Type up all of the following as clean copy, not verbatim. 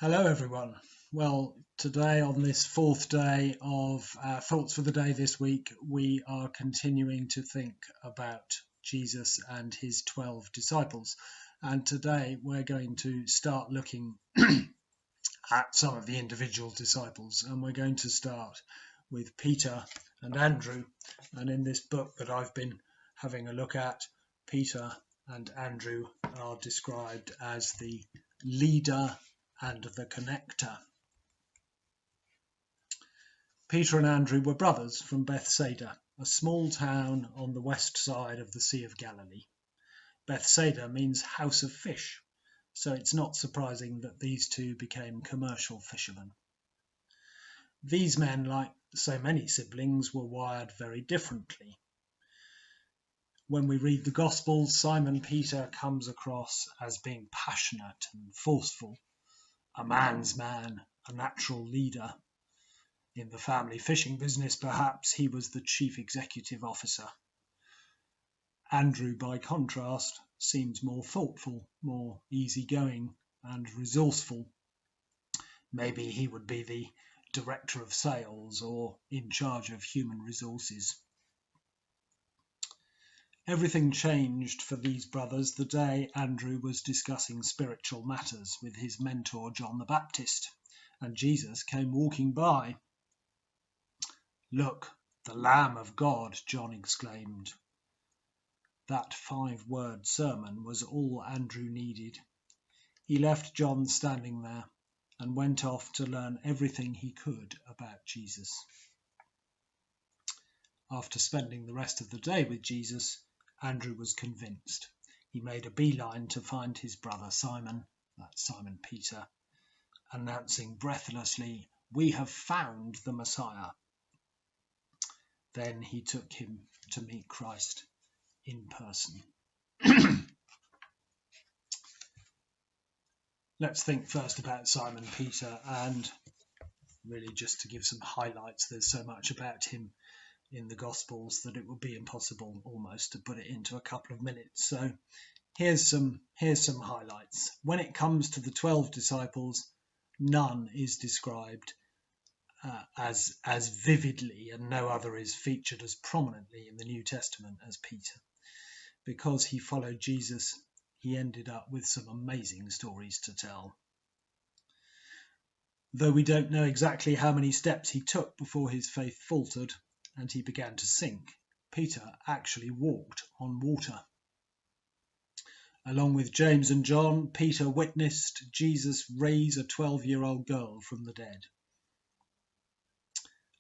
Hello, everyone. Well, today, on this fourth day of Thoughts for the Day this week, we are continuing to think about Jesus and his 12 disciples. And today, we're going to start looking at some of the individual disciples. And we're going to start with Peter and Andrew. And in this book that I've been having a look at, Peter and Andrew are described as the leader and the connector. Peter and Andrew were brothers from Bethsaida, a small town on the west side of the Sea of Galilee. Bethsaida means house of fish, so it's not surprising that these two became commercial fishermen. These men, like so many siblings, were wired very differently. When we read the Gospels, Simon Peter comes across as being passionate and forceful, a man's man, a natural leader. In the family fishing business, perhaps, he was the chief executive officer. Andrew, by contrast, seems more thoughtful, more easygoing and resourceful. Maybe he would be the director of sales or in charge of human resources. Everything changed for these brothers the day Andrew was discussing spiritual matters with his mentor John the Baptist, and Jesus came walking by. "Look, the Lamb of God," John exclaimed. That 5-word sermon was all Andrew needed. He left John standing there and went off to learn everything he could about Jesus. After spending the rest of the day with Jesus, Andrew was convinced. He made a beeline to find his brother Simon, that's Simon Peter, announcing breathlessly, "We have found the Messiah." Then he took him to meet Christ in person. Let's think first about Simon Peter, and really just to give some highlights. There's so much about him in the Gospels that it would be impossible almost to put it into a couple of minutes. So here's some highlights. When it comes to the 12 disciples, none is described as vividly, and no other is featured as prominently in the New Testament as Peter. Because he followed Jesus, he ended up with some amazing stories to tell. Though we don't know exactly how many steps he took before his faith faltered and he began to sink, Peter actually walked on water. Along with James and John, Peter witnessed Jesus raise a 12-year-old girl from the dead.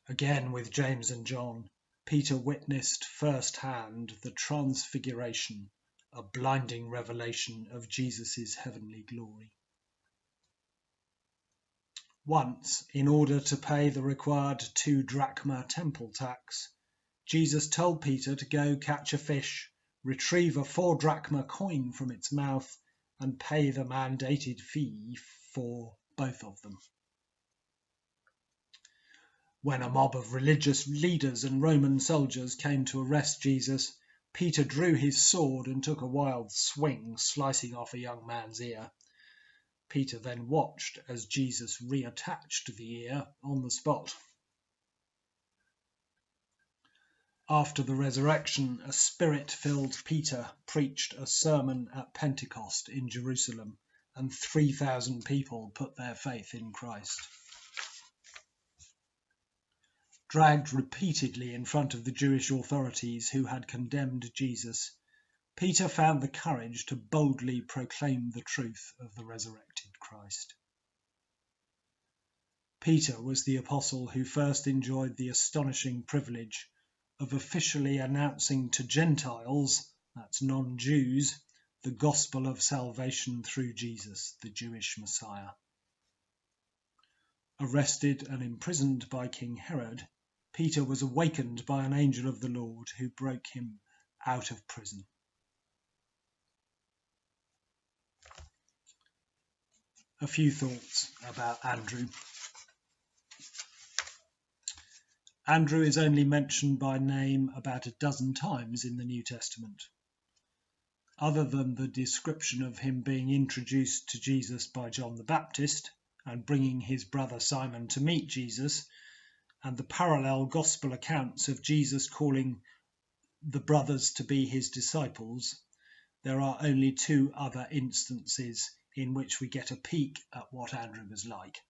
Again, with James and John, Peter witnessed firsthand the transfiguration, a blinding revelation of Jesus' heavenly glory. Once, in order to pay the required 2 drachma temple tax, Jesus told Peter to go catch a fish, retrieve a 4 drachma coin from its mouth, and pay the mandated fee for both of them. When a mob of religious leaders and Roman soldiers came to arrest Jesus, Peter drew his sword and took a wild swing, slicing off a young man's ear. Peter then watched as Jesus reattached the ear on the spot. After the resurrection, a spirit-filled Peter preached a sermon at Pentecost in Jerusalem, and 3,000 people put their faith in Christ. Dragged repeatedly in front of the Jewish authorities who had condemned Jesus, Peter found the courage to boldly proclaim the truth of the resurrected Christ. Peter was the apostle who first enjoyed the astonishing privilege of officially announcing to Gentiles, that's non-Jews, the gospel of salvation through Jesus, the Jewish Messiah. Arrested and imprisoned by King Herod, Peter was awakened by an angel of the Lord who broke him out of prison. A few thoughts about Andrew. Andrew is only mentioned by name about a dozen times in the New Testament. Other than the description of him being introduced to Jesus by John the Baptist, and bringing his brother Simon to meet Jesus, and the parallel gospel accounts of Jesus calling the brothers to be his disciples, there are only two other instances in which we get a peek at what Andrew was like.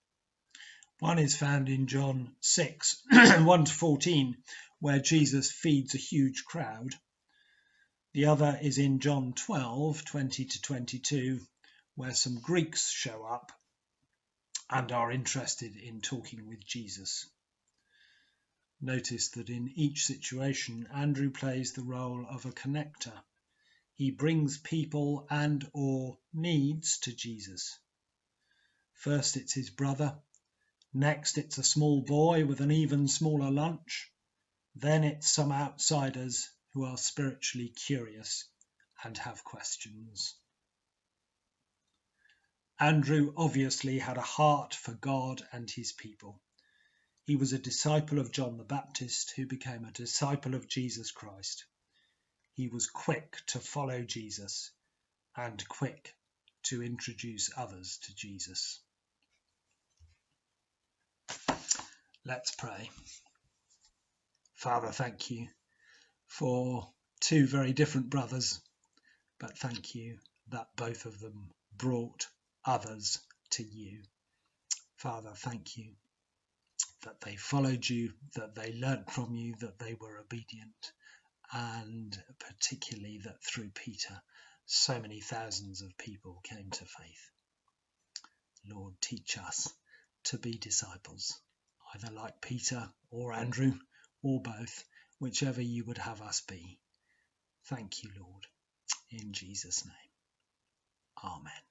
One is found in John 6, 1 to 14, where Jesus feeds a huge crowd. The other is in John 12, 20 to 22, where some Greeks show up and are interested in talking with Jesus. Notice that in each situation, Andrew plays the role of a connector. He brings people and or needs to Jesus. First it's his brother, next it's a small boy with an even smaller lunch, then it's some outsiders who are spiritually curious and have questions. Andrew obviously had a heart for God and his people. He was a disciple of John the Baptist who became a disciple of Jesus Christ. He was quick to follow Jesus and quick to introduce others to Jesus. Let's pray. Father, thank you for two very different brothers, but thank you that both of them brought others to you. Father, thank you that they followed you, that they learnt from you, that they were obedient, and particularly that through Peter, so many thousands of people came to faith. Lord, teach us to be disciples, either like Peter or Andrew, or both, whichever you would have us be. Thank you, Lord, in Jesus' name. Amen.